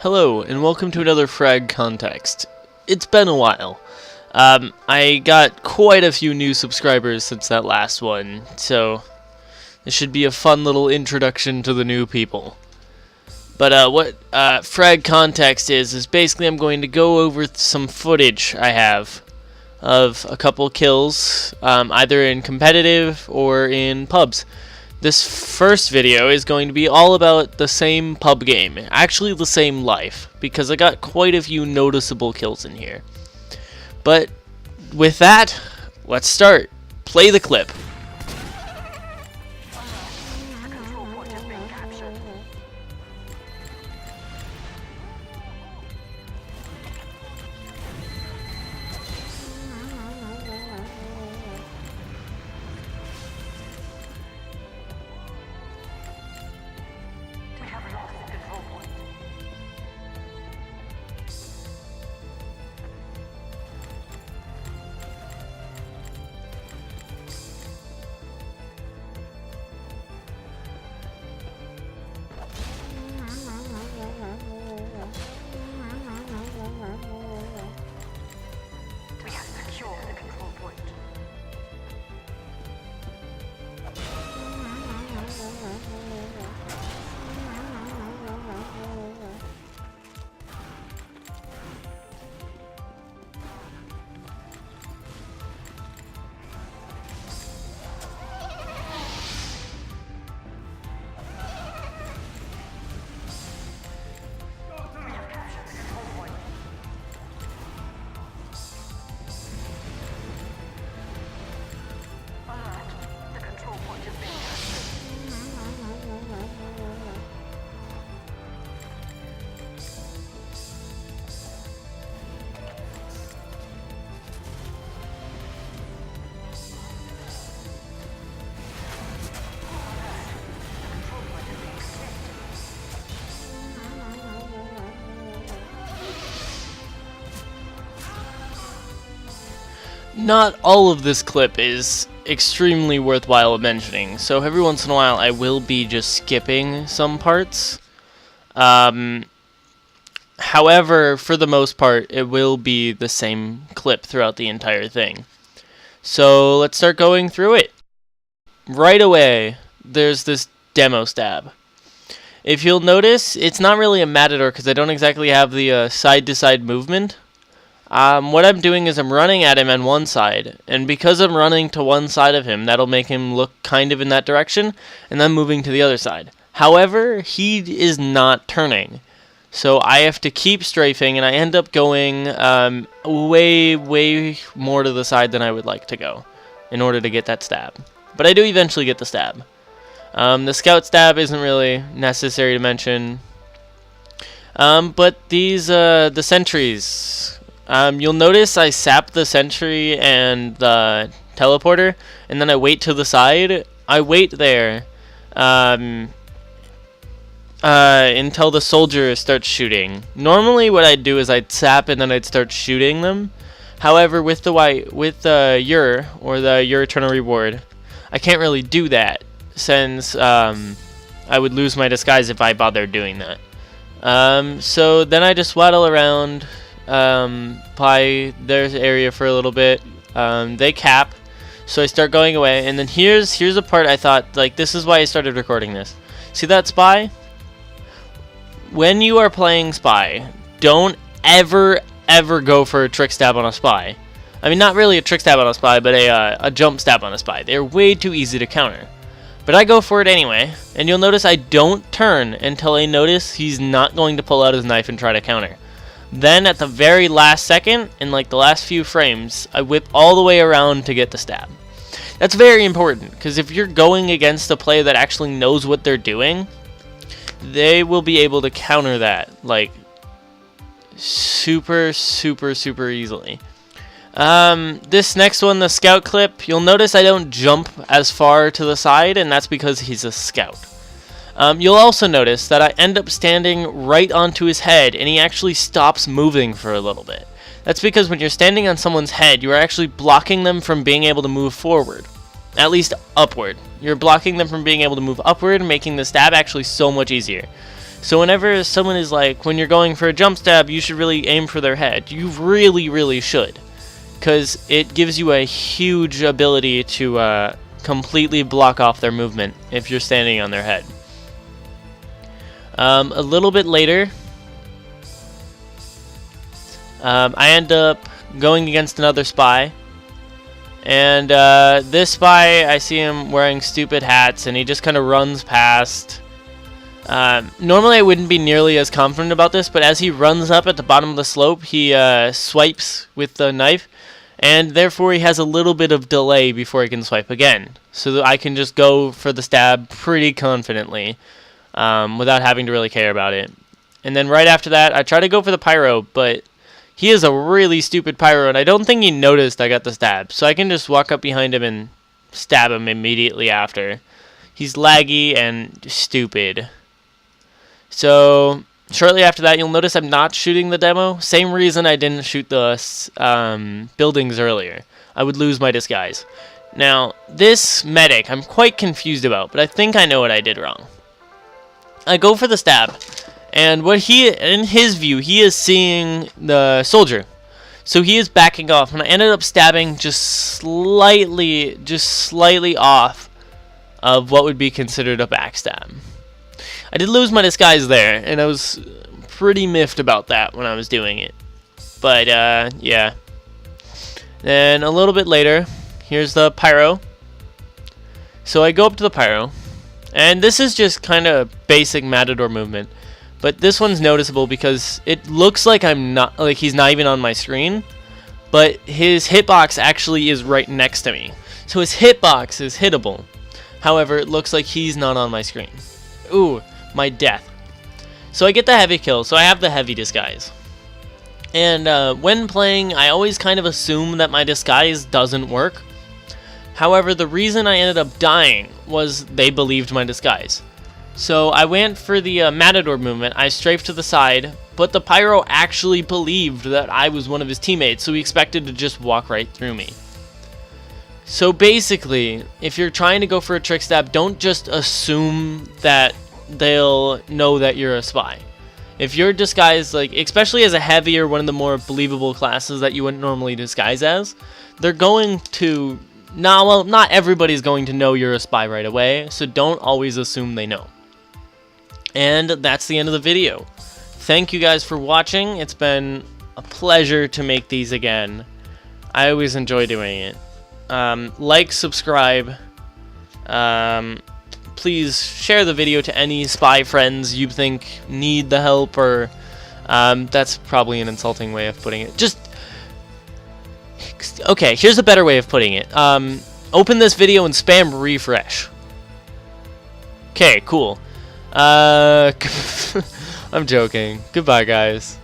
Hello, and welcome to another Frag context. It's been a while. I got quite a few new subscribers since that last one, so this should be a fun little introduction to the new people. But what Frag context is basically I'm going to go over some footage I have of a couple kills, either in competitive or in pubs. This first video is going to be all about the same pub game, actually the same life, because I got quite a few noticeable kills in here. But with that, let's start. Play the clip. Not all of this clip is extremely worthwhile mentioning, so every once in a while I will be just skipping some parts. However, for the most part, it will be the same clip throughout the entire thing. So let's start going through it. Right away, there's this demo stab. If you'll notice, it's not really a matador because I don't exactly have the side-to-side movement. What I'm doing is I'm running at him on one side, and because I'm running to one side of him, that'll make him look kind of in that direction, and then moving to the other side. However, he is not turning, so I have to keep strafing, and I end up going way more to the side than I would like to go in order to get that stab. But I do eventually get the stab. The scout stab isn't really necessary to mention, but these the sentries. You'll notice I sap the sentry and the teleporter, and then I wait to the side. I wait there until the soldier starts shooting. Normally what I'd do is I'd sap and then I'd start shooting them. However, with the YER, or the YER Eternal Reward, I can't really do that, since I would lose my disguise if I bothered doing that. So then I just waddle around by their area for a little bit. They cap, so I start going away, and then here's a part I thought, like, this is why I started recording this. See that spy? When you are playing spy, don't ever go for a trick stab on a spy. I mean, not really a trick stab on a spy, but a jump stab on a spy. They're way too easy to counter. But I go for it anyway, and you'll notice I don't turn until I notice he's not going to pull out his knife and try to counter. Then at the very last second, in like the last few frames, I whip all the way around to get the stab. That's very important, because if you're going against a player that actually knows what they're doing, they will be able to counter that, like, super easily. This next one, the scout clip, you'll notice I don't jump as far to the side, and that's because he's a scout. You'll also notice that I end up standing right onto his head, and he actually stops moving for a little bit. That's because when you're standing on someone's head, you are actually blocking them from being able to move forward. At least upward. You're blocking them from being able to move upward, making the stab actually so much easier. So whenever someone is like, when you're going for a jump stab, you should really aim for their head. You really, really should. Because it gives you a huge ability to completely block off their movement if you're standing on their head. A little bit later, I end up going against another spy. And this spy, I see him wearing stupid hats, and he just kind of runs past. Normally I wouldn't be nearly as confident about this, but as he runs up at the bottom of the slope, he swipes with the knife, and therefore he has a little bit of delay before he can swipe again. So that I can just go for the stab pretty confidently, without having to really care about it. And then right after that, I try to go for the pyro, but he is a really stupid pyro, and I don't think he noticed I got the stab. So I can just walk up behind him and stab him immediately after. He's laggy and stupid. So shortly after that, you'll notice I'm not shooting the demo. Same reason I didn't shoot the buildings earlier. I would lose my disguise. Now, this medic I'm quite confused about, but I think I know what I did wrong. I go for the stab. And what in his view, he is seeing the soldier. So he is backing off, and I ended up stabbing just slightly off of what would be considered a backstab. I did lose my disguise there, and I was pretty miffed about that when I was doing it. But, yeah. Then a little bit later, here's the pyro. So I go up to the pyro, and this is just kind of basic Matador movement. But this one's noticeable because it looks like he's not even on my screen, but his hitbox actually is right next to me. So his hitbox is hittable. However, it looks like he's not on my screen. Ooh, my death. So I get the heavy kill, so I have the heavy disguise. And when playing, I always kind of assume that my disguise doesn't work. However, the reason I ended up dying was they believed my disguise. So I went for the Matador movement, I strafed to the side, but the pyro actually believed that I was one of his teammates, so he expected to just walk right through me. So basically, if you're trying to go for a trick stab, don't just assume that they'll know that you're a spy. If you're disguised, like, especially as a heavy or one of the more believable classes that you wouldn't normally disguise as, they're going to, not everybody's going to know you're a spy right away, so don't always assume they know. And that's the end of the video. Thank you guys for watching. It's been a pleasure to make these again. I always enjoy doing it. Like, subscribe. Please share the video to any spy friends you think need the help, or that's probably an insulting way of putting it. Okay, here's a better way of putting it. Open this video and spam refresh. Okay, cool. I'm joking. Goodbye, guys.